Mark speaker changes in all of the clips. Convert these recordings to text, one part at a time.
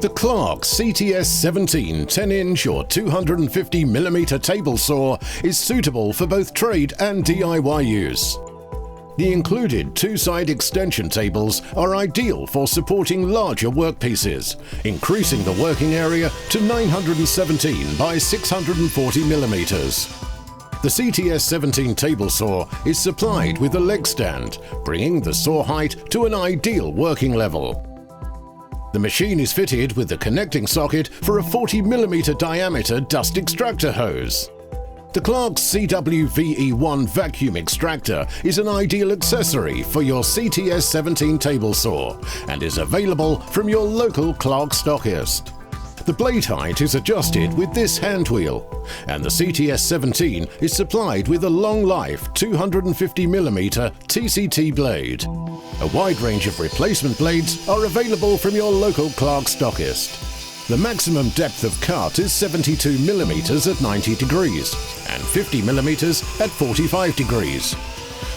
Speaker 1: The Clarke CTS17 10-inch or 250mm table saw is suitable for both trade and DIY use. The included two-side extension tables are ideal for supporting larger workpieces, increasing the working area to 917 by 640mm. The CTS17 table saw is supplied with a leg stand, bringing the saw height to an ideal working level. The machine is fitted with the connecting socket for a 40mm diameter dust extractor hose. The Clarke CWVE1 vacuum extractor is an ideal accessory for your CTS17 table saw and is available from your local Clarke stockist. The blade height is adjusted with this hand wheel, and the CTS17 is supplied with a long-life 250mm TCT blade. A wide range of replacement blades are available from your local Clarke stockist. The maximum depth of cut is 72mm at 90 degrees and 50mm at 45 degrees.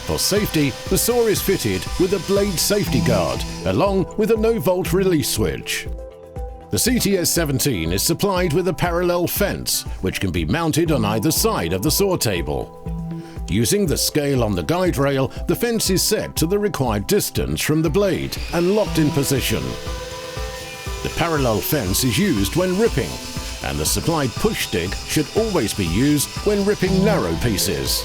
Speaker 1: For safety, the saw is fitted with a blade safety guard along with a no-volt release switch. The CTS17 is supplied with a parallel fence, which can be mounted on either side of the saw table. Using the scale on the guide rail, the fence is set to the required distance from the blade and locked in position. The parallel fence is used when ripping, and the supplied push stick should always be used when ripping narrow pieces.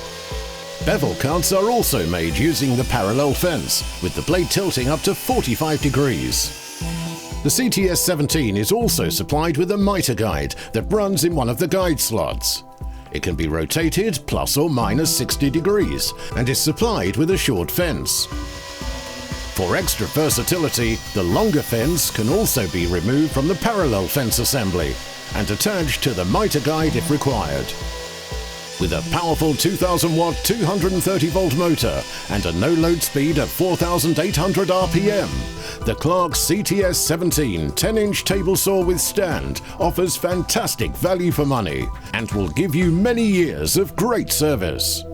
Speaker 1: Bevel cuts are also made using the parallel fence, with the blade tilting up to 45 degrees. The CTS17 is also supplied with a mitre guide that runs in one of the guide slots. It can be rotated plus or minus 60 degrees and is supplied with a short fence. For extra versatility, the longer fence can also be removed from the parallel fence assembly and attached to the mitre guide if required. With a powerful 2000-watt 230-volt motor and a no-load speed of 4,800 RPM, the Clarke CTS17 10-inch table saw with stand offers fantastic value for money and will give you many years of great service.